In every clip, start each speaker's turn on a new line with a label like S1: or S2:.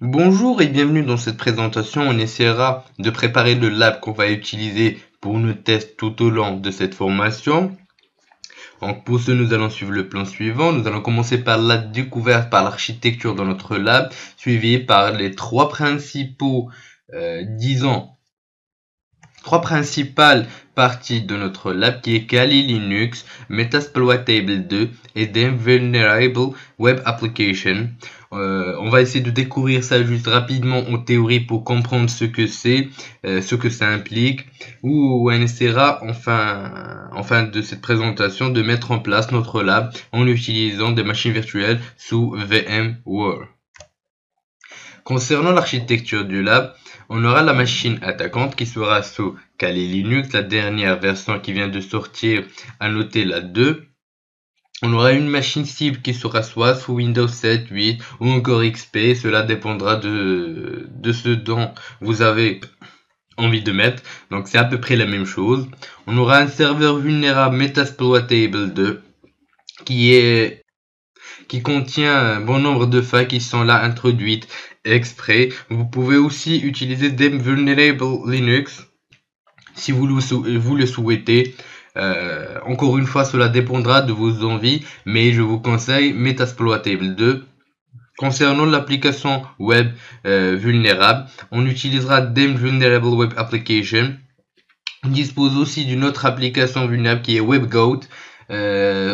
S1: Bonjour et bienvenue dans cette présentation. On essaiera de préparer le lab qu'on va utiliser pour nos tests tout au long de cette formation. Donc pour ce, nous allons suivre le plan suivant. Nous allons commencer par la découverte par l'architecture de notre lab, suivi par les trois principales parties de notre lab qui est Kali Linux, Metasploitable 2 et Them Vulnerable Web Application. On va essayer de découvrir ça juste rapidement en théorie pour comprendre ce que c'est, ce que ça implique, ou on essaiera enfin de cette présentation de mettre en place notre lab en utilisant des machines virtuelles sous VMware. Concernant l'architecture du lab, on aura la machine attaquante qui sera sous Kali Linux, la dernière version qui vient de sortir, à noter la 2. On aura une machine cible qui sera soit sous Windows 7, 8 ou encore XP. Cela dépendra de ce dont vous avez envie de mettre. Donc c'est à peu près la même chose. On aura un serveur vulnérable Metasploitable 2 qui contient un bon nombre de failles qui sont là introduites exprès. Vous pouvez aussi utiliser Them Vulnerable Linux si vous le souhaitez. Encore une fois, cela dépendra de vos envies, mais je vous conseille Metasploitable 2. Concernant l'application web vulnérable, on utilisera Them Vulnerable Web Application. On dispose aussi d'une autre application vulnérable qui est WebGoat.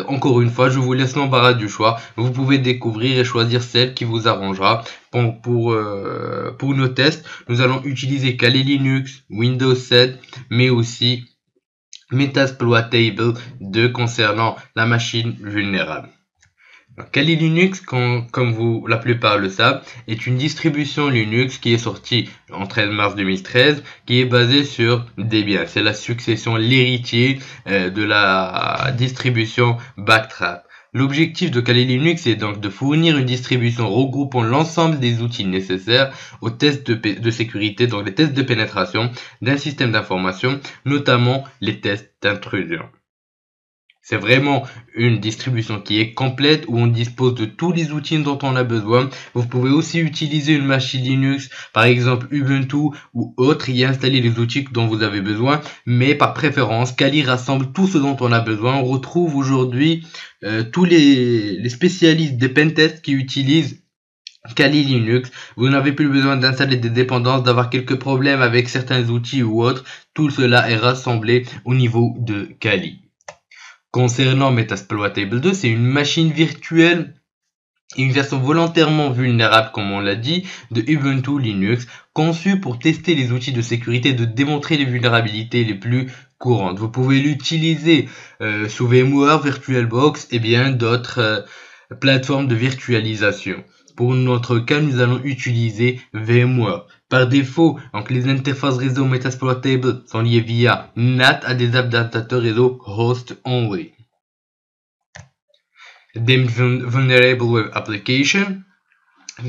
S1: Encore une fois, je vous laisse l'embarras du choix. Vous pouvez découvrir et choisir celle qui vous arrangera. Pour nos tests, nous allons utiliser Kali Linux, Windows 7, mais aussi Metasploitable 2 concernant la machine vulnérable. Kali Linux, comme la plupart le savent, est une distribution Linux qui est sortie en 13 mars 2013, qui est basée sur Debian. C'est la succession, l'héritier de la distribution Backtrap. L'objectif de Kali Linux est donc de fournir une distribution regroupant l'ensemble des outils nécessaires aux tests de sécurité, donc les tests de pénétration d'un système d'information, notamment les tests d'intrusion. C'est vraiment une distribution qui est complète où on dispose de tous les outils dont on a besoin. Vous pouvez aussi utiliser une machine Linux, par exemple Ubuntu ou autre, y installer les outils dont vous avez besoin. Mais par préférence, Kali rassemble tout ce dont on a besoin. On retrouve aujourd'hui tous les spécialistes des pentests qui utilisent Kali Linux. Vous n'avez plus besoin d'installer des dépendances, d'avoir quelques problèmes avec certains outils ou autres. Tout cela est rassemblé au niveau de Kali. Concernant Metasploitable 2, c'est une machine virtuelle et une version volontairement vulnérable, comme on l'a dit, de Ubuntu Linux, conçue pour tester les outils de sécurité et de démontrer les vulnérabilités les plus courantes. Vous pouvez l'utiliser sous VMware, VirtualBox et bien d'autres plateformes de virtualisation. Pour notre cas, nous allons utiliser VMware. Par défaut, donc les interfaces réseau Metasploitable sont liées via NAT à des adaptateurs réseau host only. Them Vulnerable Web Application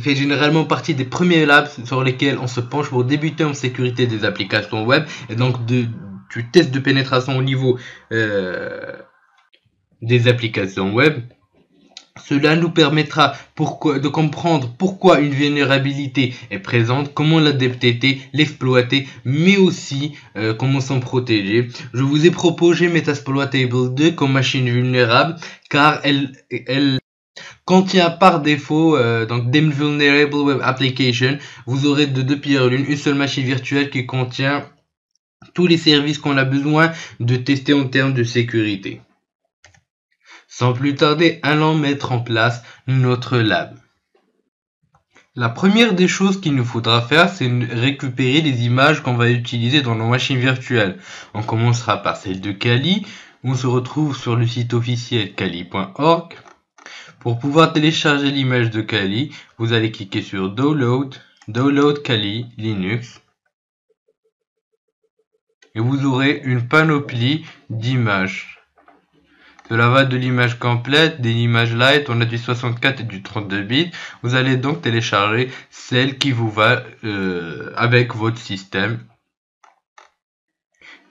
S1: fait généralement partie des premiers labs sur lesquels on se penche pour débuter en sécurité des applications web et donc du test de pénétration au niveau des applications web. Cela nous permettra de comprendre pourquoi une vulnérabilité est présente, comment la détecter, l'exploiter, mais aussi comment s'en protéger. Je vous ai proposé Metasploitable 2 comme machine vulnérable car elle contient par défaut donc Them Vulnerable Web Application. Vous aurez de deux pierres l'une, une seule machine virtuelle qui contient tous les services qu'on a besoin de tester en termes de sécurité. Sans plus tarder, allons mettre en place notre lab. La première des choses qu'il nous faudra faire, c'est récupérer les images qu'on va utiliser dans nos machines virtuelles. On commencera par celle de Kali. On se retrouve sur le site officiel kali.org. Pour pouvoir télécharger l'image de Kali, vous allez cliquer sur Download Kali Linux. Et vous aurez une panoplie d'images. Cela va de l'image complète, des images light, on a du 64 et du 32 bits. Vous allez donc télécharger celle qui vous va avec votre système.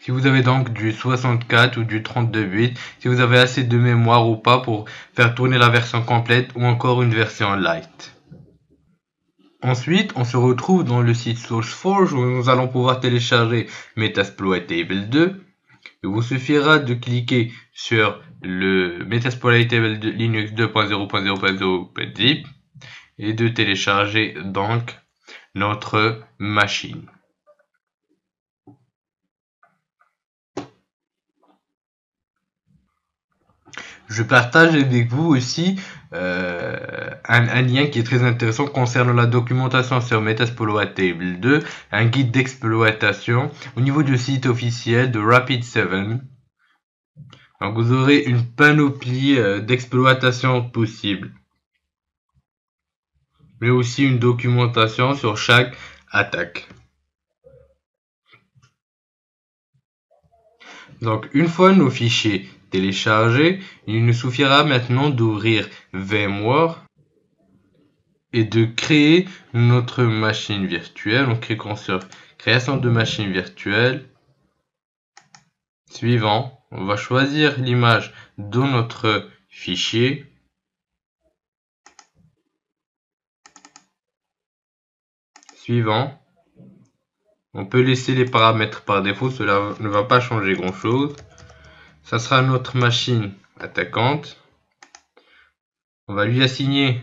S1: Si vous avez donc du 64 ou du 32 bits, si vous avez assez de mémoire ou pas pour faire tourner la version complète ou encore une version light. Ensuite, on se retrouve dans le site SourceForge où nous allons pouvoir télécharger Metasploitable 2. Il vous suffira de cliquer sur le Metasploitable de Linux 2.0.0.0.zip et de télécharger donc notre machine. Je partage avec vous aussi un lien qui est très intéressant concernant la documentation sur Metasploitable 2, un guide d'exploitation au niveau du site officiel de Rapid7. Donc vous aurez une panoplie d'exploitation possible, mais aussi une documentation sur chaque attaque. Donc une fois nos fichiers téléchargés, il nous suffira maintenant d'ouvrir VMware et de créer notre machine virtuelle en cliquant sur création de machine virtuelle. Suivant, on va choisir l'image de notre fichier. Suivant, on peut laisser les paramètres par défaut, cela ne va pas changer grand chose. Ça sera notre machine attaquante. On va lui assigner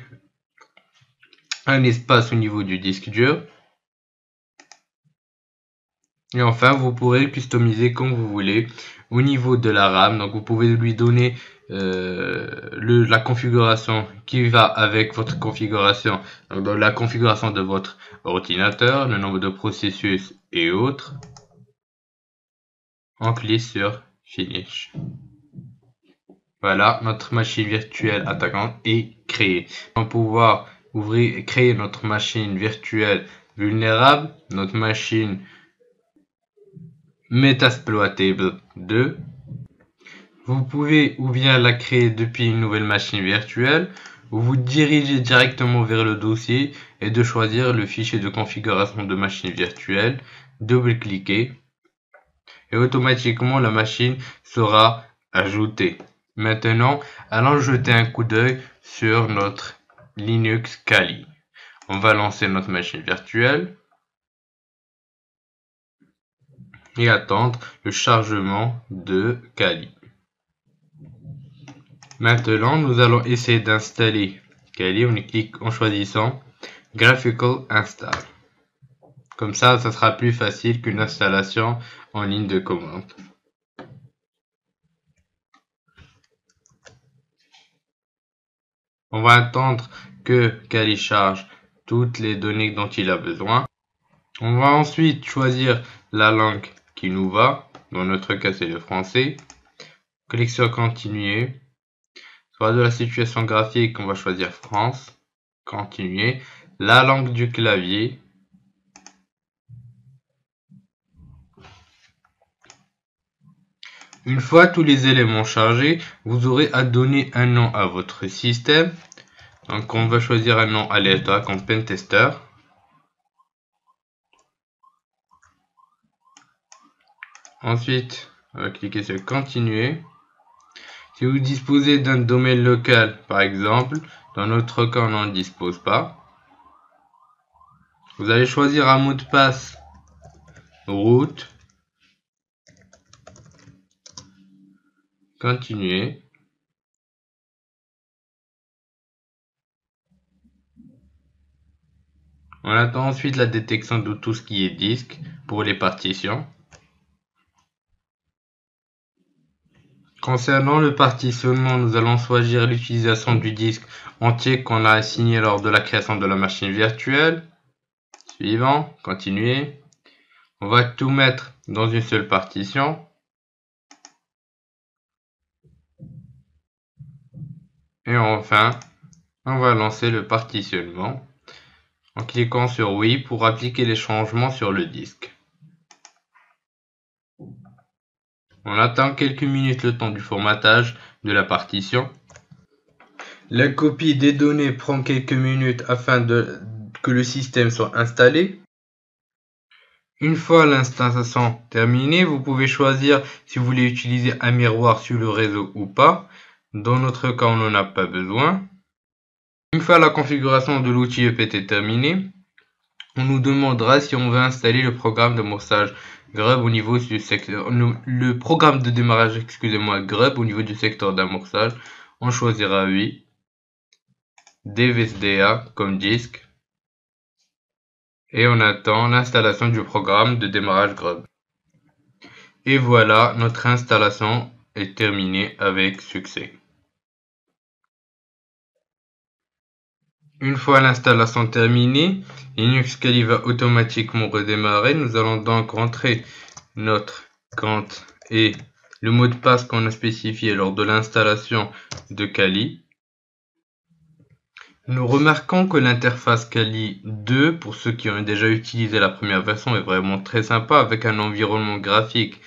S1: un espace au niveau du disque dur. Et enfin, vous pourrez customiser comme vous voulez au niveau de la RAM. Donc vous pouvez lui donner la configuration qui va avec votre configuration, donc dans la configuration de votre ordinateur, le nombre de processus et autres. On clique sur Finish. Voilà, notre machine virtuelle attaquante est créée. On va pouvoir créer notre machine virtuelle vulnérable, notre machine Metasploitable 2. Vous pouvez ou bien la créer depuis une nouvelle machine virtuelle, ou vous diriger directement vers le dossier et de choisir le fichier de configuration de machine virtuelle, double-cliquer et automatiquement la machine sera ajoutée. Maintenant, allons jeter un coup d'œil sur notre Linux Kali. On va lancer notre machine virtuelle et attendre le chargement de Kali. Maintenant, nous allons essayer d'installer Kali. On clique en choisissant Graphical Install. Comme ça sera plus facile qu'une installation en ligne de commande. On va attendre que Kali charge toutes les données dont il a besoin. On va ensuite choisir la langue qui nous va. Dans notre cas, c'est le français. Clique sur Continuer. Soit de la situation graphique, on va choisir France. Continuer. La langue du clavier. Une fois tous les éléments chargés, vous aurez à donner un nom à votre système. Donc on va choisir un nom aléatoire comme Pentester. Ensuite, on va cliquer sur Continuer. Si vous disposez d'un domaine local, par exemple, dans notre cas on n'en dispose pas. Vous allez choisir un mot de passe root. Continuer. On attend ensuite la détection de tout ce qui est disque pour les partitions. Concernant le partitionnement, nous allons choisir l'utilisation du disque entier qu'on a assigné lors de la création de la machine virtuelle. Suivant, continuer. On va tout mettre dans une seule partition. Et enfin, on va lancer le partitionnement en cliquant sur oui pour appliquer les changements sur le disque. On attend quelques minutes le temps du formatage de la partition. La copie des données prend quelques minutes afin que le système soit installé. Une fois l'installation terminée, vous pouvez choisir si vous voulez utiliser un miroir sur le réseau ou pas. Dans notre cas, on n'en a pas besoin. Une fois la configuration de l'outil EPT terminée, on nous demandera si on veut installer le programme d'amorçage Grub au niveau du secteur, le programme de démarrage, excusez-moi, Grub au niveau du secteur d'amorçage. On choisira oui. DVSDA comme disque. Et on attend l'installation du programme de démarrage Grub. Et voilà, notre installation est terminée avec succès. Une fois l'installation terminée, Linux Kali va automatiquement redémarrer. Nous allons donc rentrer notre compte et le mot de passe qu'on a spécifié lors de l'installation de Kali. Nous remarquons que l'interface Kali 2, pour ceux qui ont déjà utilisé la première version, est vraiment très sympa avec un environnement graphique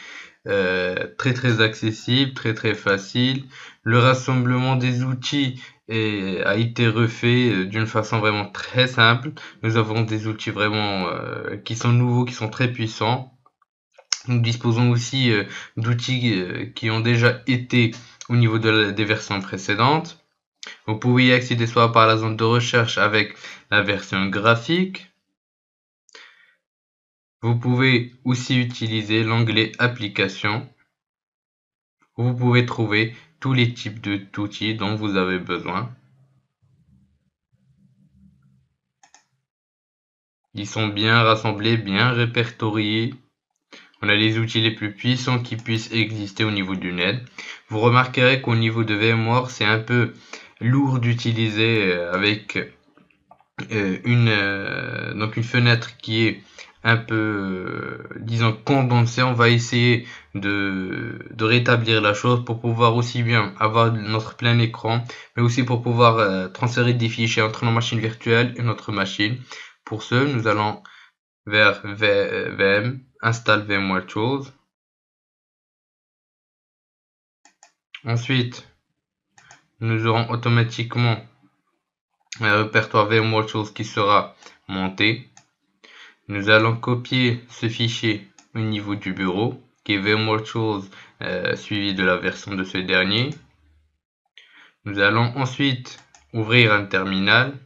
S1: très accessible, très facile. Le rassemblement des outils a été refait d'une façon vraiment très simple. Nous avons des outils vraiment qui sont nouveaux, qui sont très puissants. Nous disposons aussi d'outils qui ont déjà été au niveau des versions précédentes. Vous pouvez y accéder soit par la zone de recherche avec la version graphique. Vous pouvez aussi utiliser l'onglet Applications, où vous pouvez trouver tous les types d'outils dont vous avez besoin. Ils sont bien rassemblés, bien répertoriés. On a les outils les plus puissants qui puissent exister au niveau du net. Vous remarquerez qu'au niveau de VMware, c'est un peu lourd d'utiliser avec une fenêtre qui est un peu, disons, condensée. On va essayer de rétablir la chose pour pouvoir aussi bien avoir notre plein écran, mais aussi pour pouvoir transférer des fichiers entre nos machines virtuelles et notre machine. Pour ce, nous allons vers VM, install VMware Tools. Ensuite, nous aurons automatiquement un répertoire VMware Tools qui sera monté. Nous allons copier ce fichier au niveau du bureau, qui est VMware Tools suivi de la version de ce dernier. Nous allons ensuite ouvrir un terminal.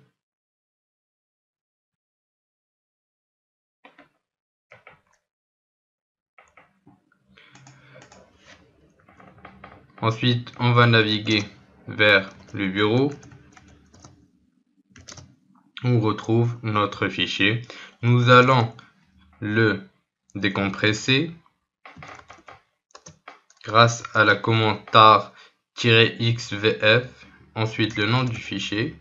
S1: Ensuite, on va naviguer vers le bureau. On retrouve notre fichier. Nous allons le décompresser grâce à la commande tar-xvf, ensuite le nom du fichier.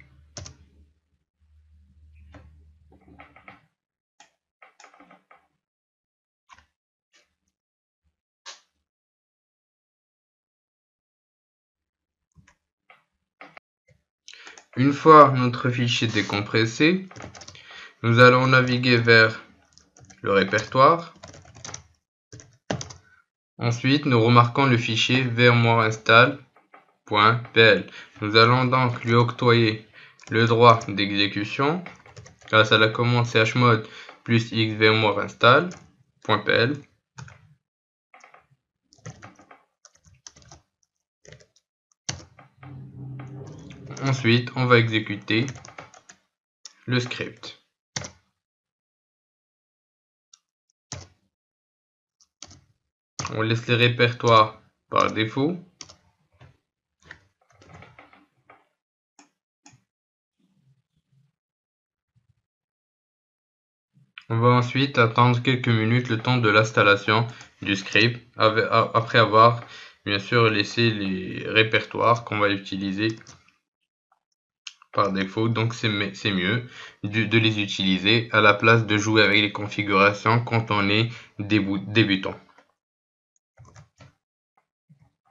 S1: Une fois notre fichier décompressé, nous allons naviguer vers le répertoire. Ensuite, nous remarquons le fichier vmwareinstall.pl. Nous allons donc lui octroyer le droit d'exécution grâce à la commande chmod plus x vmwareinstall.pl. Ensuite, on va exécuter le script. On laisse les répertoires par défaut. On va ensuite attendre quelques minutes le temps de l'installation du script, après avoir bien sûr laissé les répertoires qu'on va utiliser par défaut. Donc c'est mieux de les utiliser à la place de jouer avec les configurations quand on est débutant.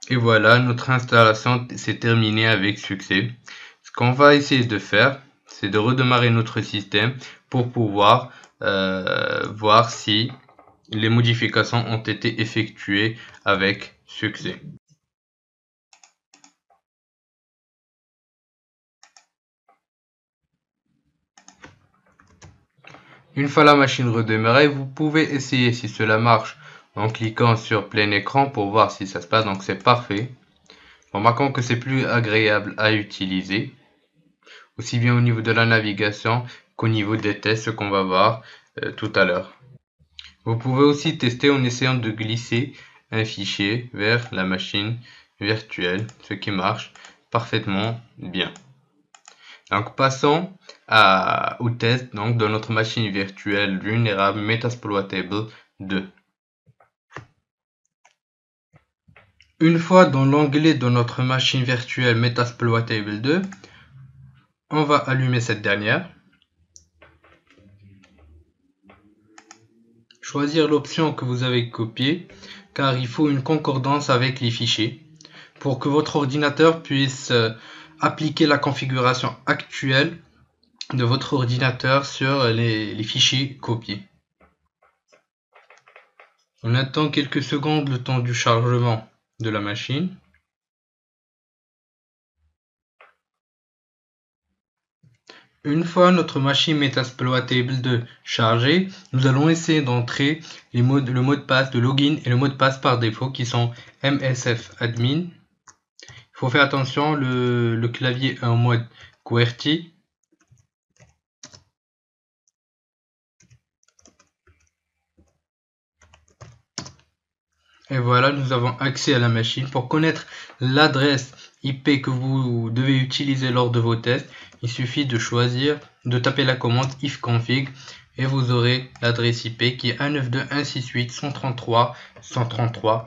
S1: Et voilà, notre installation s'est terminée avec succès. Ce qu'on va essayer de faire, c'est de redémarrer notre système pour pouvoir voir si les modifications ont été effectuées avec succès. Une fois la machine redémarrée, vous pouvez essayer si cela marche en cliquant sur plein écran pour voir si ça se passe. Donc c'est parfait. Remarquons que c'est plus agréable à utiliser, aussi bien au niveau de la navigation qu'au niveau des tests, ce qu'on va voir tout à l'heure. Vous pouvez aussi tester en essayant de glisser un fichier vers la machine virtuelle, ce qui marche parfaitement bien. Donc passons au test donc, de notre machine virtuelle vulnérable Metasploitable 2. Une fois dans l'onglet de notre machine virtuelle Metasploitable 2, on va allumer cette dernière. Choisir l'option que vous avez copiée, car il faut une concordance avec les fichiers pour que votre ordinateur puisse appliquer la configuration actuelle de votre ordinateur sur les fichiers copiés. On attend quelques secondes le temps du chargement de la machine. Une fois notre machine Metasploitable 2 chargée, nous allons essayer d'entrer le mot de passe de login et le mot de passe par défaut qui sont msfadmin. Il faut faire attention, le clavier est en mode QWERTY. Et voilà, nous avons accès à la machine. Pour connaître l'adresse IP que vous devez utiliser lors de vos tests, il suffit de choisir, de taper la commande ifconfig et vous aurez l'adresse IP qui est 192.168.133.133.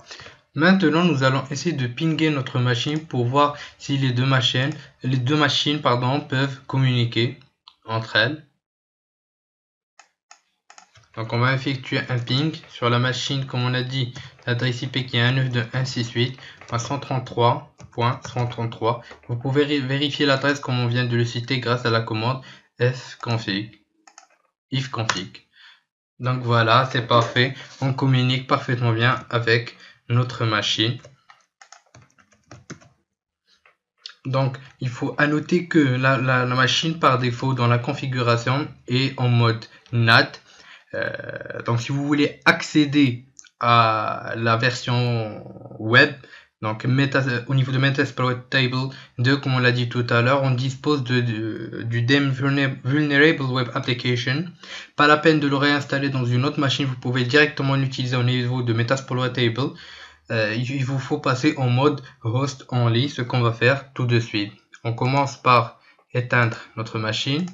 S1: Maintenant, nous allons essayer de pinguer notre machine pour voir si les deux machines peuvent communiquer entre elles. Donc on va effectuer un ping sur la machine, comme on a dit, l'adresse IP qui est 192.168.133.133. Vous pouvez vérifier l'adresse comme on vient de le citer grâce à la commande ifconfig. Donc voilà, c'est parfait. On communique parfaitement bien avec notre machine. Donc il faut annoter que la machine par défaut dans la configuration est en mode NAT. Donc si vous voulez accéder à la version web, donc au niveau de Metasploitable 2, comme on l'a dit tout à l'heure, on dispose du DEM Vulnerable Web Application. Pas la peine de le réinstaller dans une autre machine, vous pouvez directement l'utiliser au niveau de Metasploitable. Il vous faut passer en mode host only, ce qu'on va faire tout de suite. On commence par éteindre notre machine.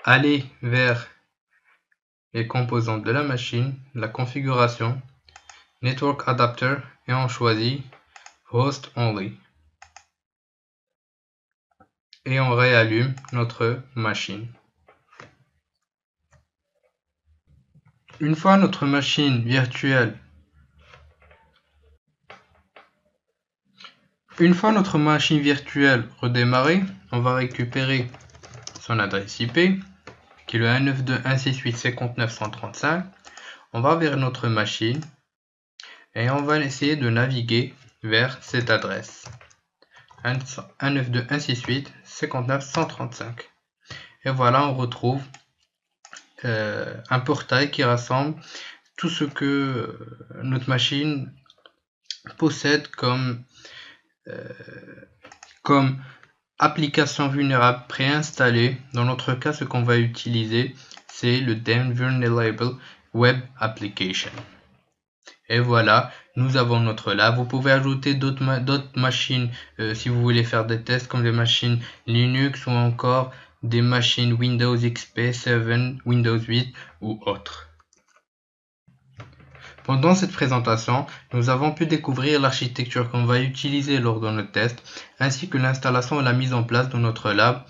S1: Aller vers les composantes de la machine, la configuration, Network Adapter et on choisit Host Only. Et on réallume notre machine. Une fois notre machine virtuelle redémarrée, on va récupérer son adresse IP qui est le 192.168.59.135. On va vers notre machine et on va essayer de naviguer vers cette adresse 192.168.59.135. Et voilà, on retrouve un portail qui rassemble tout ce que notre machine possède comme application vulnérable préinstallée. Dans notre cas, ce qu'on va utiliser, c'est le DEM Vulnerable Web Application. Et voilà, nous avons notre lab. Vous pouvez ajouter d'autres machines si vous voulez faire des tests, comme des machines Linux ou encore des machines Windows XP, 7, Windows 8 ou autres. Pendant cette présentation, nous avons pu découvrir l'architecture qu'on va utiliser lors de nos tests, ainsi que l'installation et la mise en place de notre lab.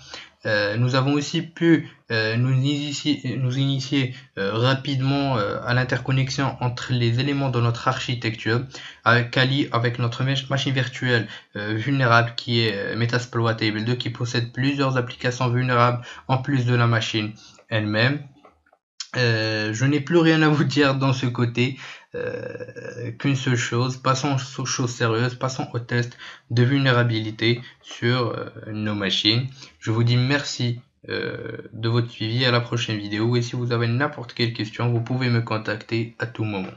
S1: Nous avons aussi pu nous initier rapidement à l'interconnexion entre les éléments de notre architecture, avec notre machine virtuelle vulnérable qui est Metasploitable 2, qui possède plusieurs applications vulnérables en plus de la machine elle-même. Je n'ai plus rien à vous dire dans ce côté, qu'une seule chose. Passons aux choses sérieuses, passons au test de vulnérabilité sur nos machines. Je vous dis merci de votre suivi, à la prochaine vidéo, et si vous avez n'importe quelle question, vous pouvez me contacter à tout moment.